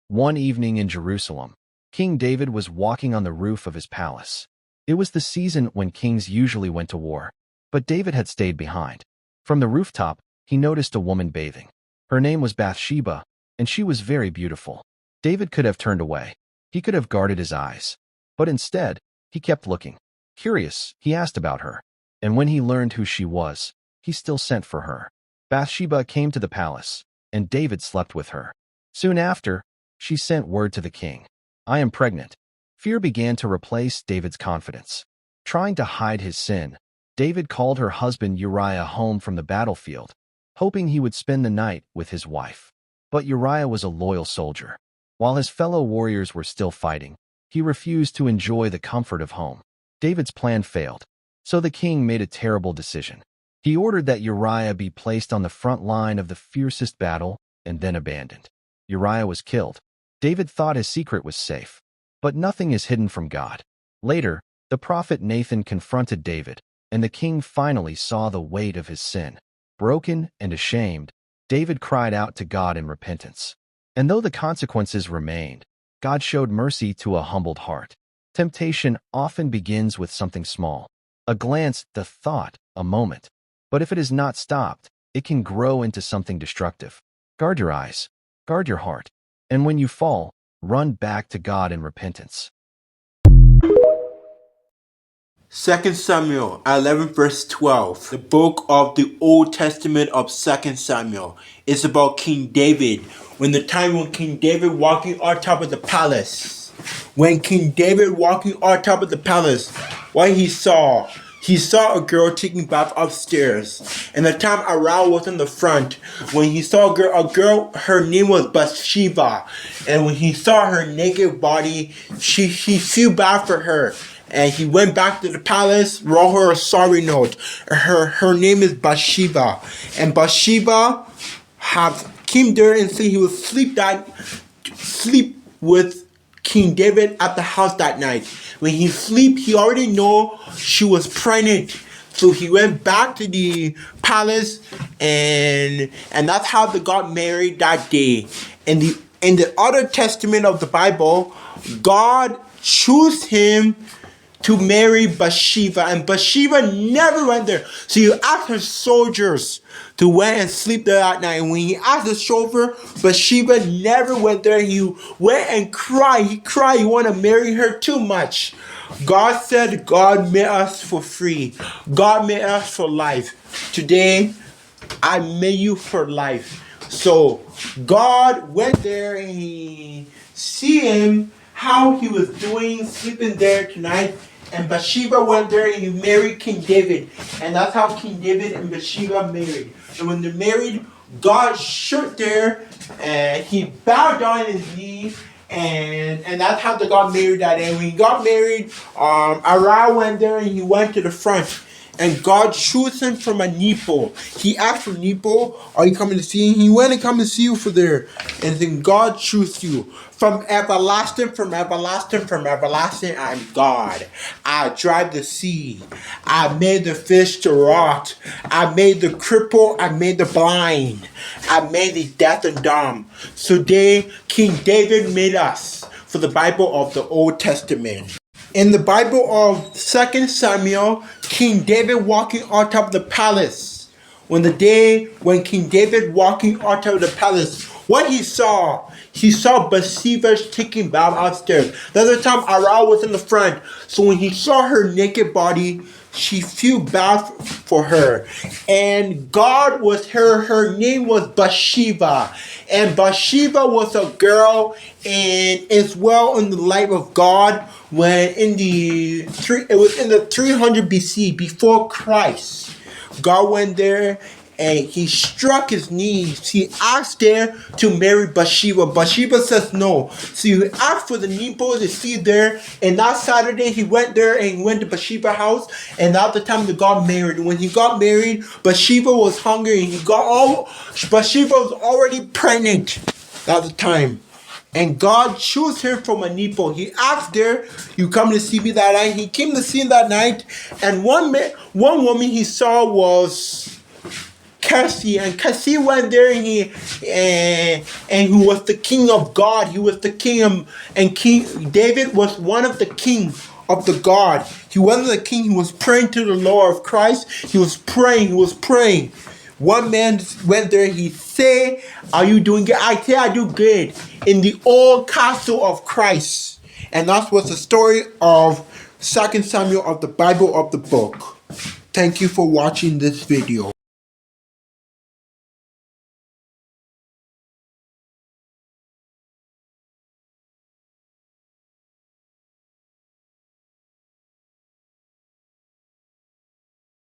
One evening in Jerusalem, King David was walking on the roof of his palace. It was the season when kings usually went to war, but David had stayed behind. From the rooftop, he noticed a woman bathing. Her name was Bathsheba, and she was very beautiful. David could have turned away. He could have guarded his eyes. But instead, he kept looking. Curious, he asked about her. And when he learned who she was, he still sent for her. Bathsheba came to the palace, and David slept with her. Soon after, she sent word to the king. I am pregnant. Fear began to replace David's confidence. Trying to hide his sin, David called her husband Uriah home from the battlefield, hoping he would spend the night with his wife. But Uriah was a loyal soldier. While his fellow warriors were still fighting, he refused to enjoy the comfort of home. David's plan failed, so the king made a terrible decision. He ordered that Uriah be placed on the front line of the fiercest battle and then abandoned. Uriah was killed. David thought his secret was safe. But nothing is hidden from God. Later, the prophet Nathan confronted David, and the king finally saw the weight of his sin. Broken and ashamed, David cried out to God in repentance. And though the consequences remained, God showed mercy to a humbled heart. Temptation often begins with something small. A glance, a thought, a moment. But if it is not stopped, it can grow into something destructive. Guard your eyes. Guard your heart. And when you fall, run back to God in repentance. 2 Samuel 11 verse 12. The book of the Old Testament of 2 Samuel is about King David. When King David walking on top of the palace. When King David walking on top of the palace, what he saw a girl taking bath upstairs. And the time Aral was in the front. When he saw a girl, her name was Bathsheba. And when he saw her naked body, he felt bad for her. And he went back to the palace, wrote her a sorry note. Her name is Bathsheba. And Bathsheba came there and said he would sleep with King David at the house that night. When he sleep, he already know she was pregnant. So he went back to the palace, and that's how they got married that day. In the other testament of the Bible, God chose him to marry Bathsheba, and Bathsheba never went there. So you asked her soldiers to went and sleep there that night. And when he asked the chauffeur, Bathsheba never went there. He went and cried. He cried. He wanted to marry her too much. God said God made us for free. God made us for life. Today, I made you for life. So God went there and he see him how he was doing, sleeping there tonight. And Bathsheba went there and he married King David. And that's how King David and Bathsheba married. And when they married, God stood there and he bowed down his knees. And that's how they got married that day. When he got married, Aral went there and he went to the front. And God chose him from a Nepo. He asked for Nepo, are you coming to see him? He went and come and see you for there. And then God chose you. From everlasting, I'm God. I drive the sea. I made the fish to rot. I made the cripple. I made the blind. I made the deaf and dumb. So King David made us for the Bible of the Old Testament. In the Bible of 2 Samuel, King David walking on top of the palace. When King David walking on top of the palace, what he saw Bathsheba taking bath upstairs. The other time Aral was in the front. So when he saw her naked body, she felt bad for her. And God was her name was Bathsheba. And Bathsheba was a girl and as well in the life of God when it was in the 300 BC before Christ. God went there and he struck his knees. He asked there to marry Bathsheba. Bathsheba says no. So he asked for the Nepo to see there. And that Saturday he went there and he went to Bathsheba's house. And at the time they got married. When he got married, Bathsheba was hungry. And Bathsheba was already pregnant at the time. And God chose her from a Nepo. He asked there, you come to see me that night. He came to see him that night. And one woman he saw was Cassie, and Cassie went there, and he was the king of God. He was the king, and King David was one of the kings of the God. He wasn't the king. He was praying to the Lord of Christ. He was praying. One man went there. He said, "Are you doing good?" I say, "I do good." In the old castle of Christ, and that was the story of 2 Samuel of the Bible of the book. Thank you for watching this video.